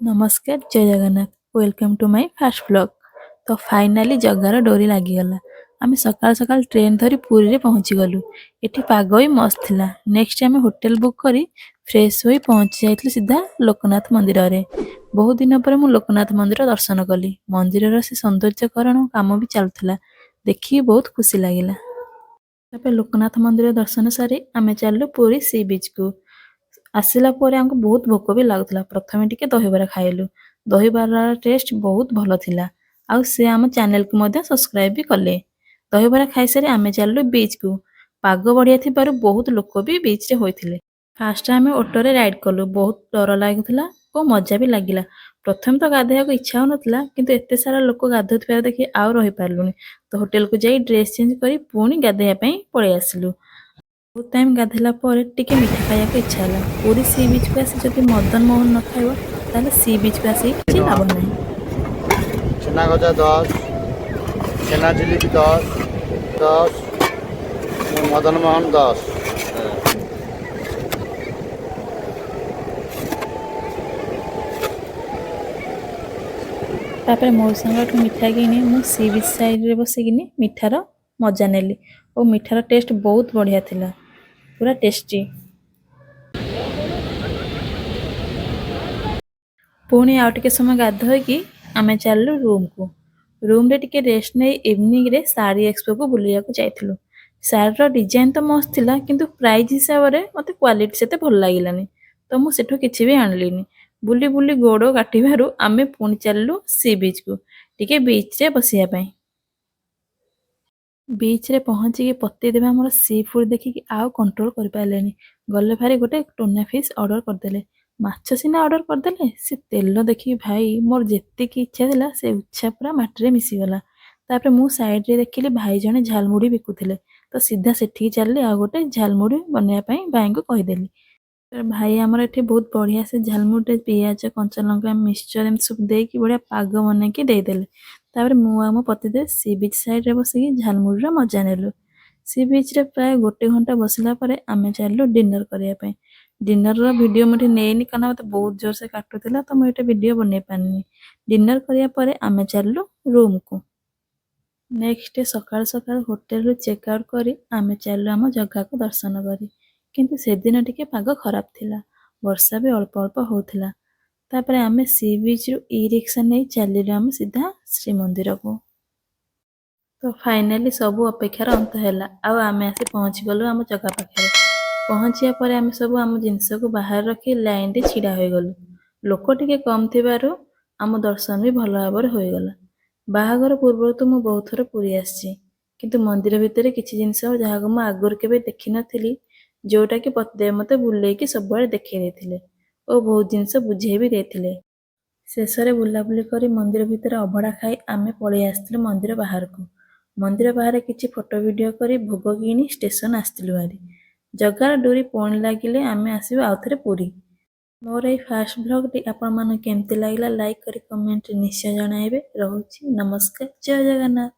नमस्कार जय Jagannath welcome to my fast blog. तो फाइनाली जगार डोरी लागिगला। आम सकाल सकाल ट्रेन धरी पुरी रे पहुँची गलु। एठी पाग भी मस्त थिला। नेक्स्ट आम होटल बुक करी फ्रेश होई पहुँची जाइतलु सीधा लोकनाथ मंदिर रे। बहुत दिन पर मु लोकनाथ मंदिर दर्शन कली। मंदिर से सौंदर्यकरण काम भी चलुथिला। देखि बहुत खुशी लागिला। तापर लोकनाथ मंदिर दर्शन सारी आमे चलु पुरी सी बीच को। आसिला ପରେ ଆମକୁ ବହୁତ ଭୋକ ବି ଲାଗୁଥିଲା। ପ୍ରଥମେ ଟିକେ ଦହିବରା ଖାଇଲୁ। ଦହିବରାର ଟେଷ୍ଟ ବହୁତ ଭଲ ଥିଲା। ଆଉ ସେ ଆମ ଚ୍ୟାନେଲକୁ ମଧ୍ୟ ସବସ୍କ୍ରାଇବ ବି କଲେ। ଦହିବରା ଖାଇସାରି ଆମେ ଚାଲିଲୁ ବିଚକୁ। ପାଗ ବଢ଼ିଆ ଥିବାରୁ ବହୁତ ଲୋକ ବି ବିଚରେ ହୋଇଥିଲେ। ଫାଷ୍ଟ ଆମେ ଅଟୋରେ ରାଇଡ୍ କଲୁ। ବହୁତ ଡର ଲାଗୁଥିଲା ଓ ମଜା ବି ଲାଗିଲା। ପ୍ରଥମେ ତ ଗାଧୋଇବାକୁ ଇଚ୍ଛା ହେଉନଥିଲା, କିନ୍ତୁ ଏତେ ସାରା ଲୋକ ଗାଧୋଉଥିବାର ଦେଖି ଆଉ ରହିପାରିଲୁନି। ତ ହୋଟେଲକୁ ଯାଇ ଡ୍ରେସ୍ ଚେଞ୍ଜ କରି ପୁଣି ଗାଧୋଇବା ପାଇଁ ପଳେଇ ଆସିଲୁ। ବହୁତ ଟାଇମ୍ ଗାଧେଇଲା ପରେ ଟିକେ ମିଠା ଖାଇବାକୁ ଇଚ୍ଛା ହେଲା। ପୁରୀ ସି ବିଚ୍କୁ ଆସି ଯଦି ମଦନ ମୋହନ ନ ଖାଇବ ତାହେଲେ ସି ବିଚ୍କୁ ଆସି କିଛି ଲାଭ ନାହିଁ। ଛେନା ଗଜା 10, ଛେନା ଜିଲିପି 10, ମଦନ ମୋହନ 10। ତାପରେ ମଉସାଙ୍କଠୁ ମିଠା କିଣି ମୁଁ ସି ବିଚ୍ ସାଇଡ଼ରେ ବସିକିନି ମିଠାର ମଜା ନେଲି। ଓ ମିଠାର ଟେଷ୍ଟ ବହୁତ ବଢ଼ିଆ ଥିଲା, ପୁରା ଟେଷ୍ଟି। ପୁଣି ଆଉ ଟିକେ ସମୟ ଗାଧୋଇକି ଆମେ ଚାଲିଲୁ ରୁମ୍କୁ। ରୁମ୍ରେ ଟିକେ ରେଷ୍ଟ ନେଇ ଇଭିନିଂରେ ଶାଢ଼ୀ ଏକ୍ସପୋକୁ ବୁଲିବାକୁ ଯାଇଥିଲୁ। ଶାଢ଼ୀର ଡିଜାଇନ୍ ତ ମସ୍ତ ଥିଲା, କିନ୍ତୁ ପ୍ରାଇସ୍ ହିସାବରେ ମୋତେ କ୍ୱାଲିଟି ସେତେ ଭଲ ଲାଗିଲାନି। ତ ମୁଁ ସେଠୁ କିଛି ବି ଆଣିଲିନି। ବୁଲି ବୁଲି ଗୋଡ଼ କାଟିବାରୁ ଆମେ ପୁଣି ଚାଲିଲୁ ସି ବିଚ୍କୁ, ଟିକେ ବିଚ୍ରେ ବସିବା ପାଇଁ। ବିଚ୍ରେ ପହଞ୍ଚିକି ପତିଦେବ ଆମର ସି ଫୁଡ୍ ଦେଖିକି ଆଉ କଣ୍ଟ୍ରୋଲ୍ କରିପାରିଲେନି। ଗଲେ ଭାରି ଗୋଟେ ଟୁନା ଫିସ୍ ଅର୍ଡ଼ର କରିଦେଲେ। ମାଛ ସିନା ଅର୍ଡ଼ର କରିଦେଲେ, ସେ ତେଲ ଦେଖିକି ଭାଇ ମୋର ଯେତିକି ଇଚ୍ଛା ଥିଲା ସେ ଇଚ୍ଛା ପୁରା ମାଟିରେ ମିଶିଗଲା। ତାପରେ ମୁଁ ସାଇଡ଼ରେ ଦେଖିଲି ଭାଇ ଜଣେ ଝାଲମୁଢ଼ି ବିକୁଥିଲେ। ତ ସିଧା ସେଠିକି ଚାଲିଲି ଆଉ ଗୋଟେ ଝାଲମୁଢ଼ି ବନେଇବା ପାଇଁ ଭାଇଙ୍କୁ କହିଦେଲି। ଭାଇ ଆମର ଏଠି ବହୁତ ବଢ଼ିଆ ସେ ଝାଲମୁଢ଼ିରେ ପିଆଜ, କଞ୍ଚା ଲଙ୍କା, ମିକ୍ସଚର ଏମିତି ସବୁ ଦେଇକି ବଢ଼ିଆ ପାଗ ବନେଇକି ଦେଇଦେଲେ। ତାପରେ ମୁଁ ଆଉ ମୋ ପତିଦେବ ସି ବିଚ୍ ସାଇଡ଼ରେ ବସିକି ଝାଲମୁଢ଼ିର ମଜା ନେଲୁ। ସି ବିଚ୍ରେ ପ୍ରାୟ 1 ଘଣ୍ଟା ବସିଲା ପରେ ଆମେ ଚାଲିଲୁ ଡିନର କରିବା ପାଇଁ। ଡିନରର ଭିଡ଼ିଓ ମୁଁ ଏଠି ନେଇନି, କାରଣ ମୋତେ ବହୁତ ଜୋରସେ କାଟୁଥିଲା, ତ ମୁଁ ଏଠି ଭିଡ଼ିଓ ବନେଇ ପାରିନି। ଡିନର କରିବା ପରେ ଆମେ ଚାଲିଲୁ ରୁମ୍କୁ। ନେକ୍ସଟ ଡେ ସକାଳୁ ସକାଳୁ ହୋଟେଲରୁ ଚେକ୍ ଆଉଟ୍ କରି ଆମେ ଚାଲିଲୁ ଆମ ଜଗାକୁ ଦର୍ଶନ କରି। କିନ୍ତୁ ସେଦିନ ଟିକେ ପାଗ ଖରାପ ଥିଲା। ବର୍ଷା ବି ଅଳ୍ପ ଅଳ୍ପ ହେଉଥିଲା। ତାପରେ ଆମେ ସି ବିଚ୍ରୁ ଇ ରିକ୍ସା ନେଇ ଚାଲିଲୁ ଆମେ ସିଧା ଶ୍ରୀମନ୍ଦିରକୁ। ତ ଫାଇନାଲି ସବୁ ଅପେକ୍ଷାର ଅନ୍ତ ହେଲା। ଆଉ ଆମେ ଆସି ପହଞ୍ଚିଗଲୁ ଆମ ଜଗା ପାଖରେ। ପହଞ୍ଚିବା ପରେ ଆମେ ସବୁ ଆମ ଜିନିଷକୁ ବାହାରେ ରଖି ଲାଇନରେ ଛିଡ଼ା ହୋଇଗଲୁ। ଲୋକ ଟିକେ କମ୍ ଥିବାରୁ ଆମ ଦର୍ଶନ ବି ଭଲ ଭାବରେ ହୋଇଗଲା। ବାହାଘର ପୂର୍ବରୁ ତ ମୁଁ ବହୁତ ଥର ପୁରୀ ଆସିଛି, କିନ୍ତୁ ମନ୍ଦିର ଭିତରେ କିଛି ଜିନିଷ ଯାହାକୁ ମୁଁ ଆଗରୁ କେବେ ଦେଖିନଥିଲି, ଯେଉଁଟାକି ପତିଦେବ ମୋତେ ବୁଲେଇକି ସବୁଆଡ଼େ ଦେଖେଇ ଦେଇଥିଲେ ଓ ବହୁତ ଜିନିଷ ବୁଝେଇ ବି ଦେଇଥିଲେ। ଶେଷରେ ବୁଲାବୁଲି କରି ମନ୍ଦିର ଭିତରେ ଅଭଡ଼ା ଖାଇ ଆମେ ପଳେଇ ଆସିଥିଲୁ ମନ୍ଦିର ବାହାରକୁ। ମନ୍ଦିର ବାହାରେ କିଛି ଫଟୋ ଭିଡ଼ିଓ କରି ଭୋଗ କିଣି ଷ୍ଟେସନ ଆସିଥିଲୁ ଭାରି। ଜଗାର ଡୋରି ପୁଣି ଲାଗିଲେ ଆମେ ଆସିବୁ ଆଉଥରେ ପୁରୀ। ମୋର ଏଇ ଫାଷ୍ଟ ବ୍ଲଗ୍ଟି ଆପଣମାନଙ୍କୁ କେମିତି ଲାଗିଲା ଲାଇକ୍ କରି କମେଣ୍ଟରେ ନିଶ୍ଚୟ ଜଣାଇବେ। ରହୁଛି, ନମସ୍କାର, ଜୟ ଜଗନ୍ନାଥ।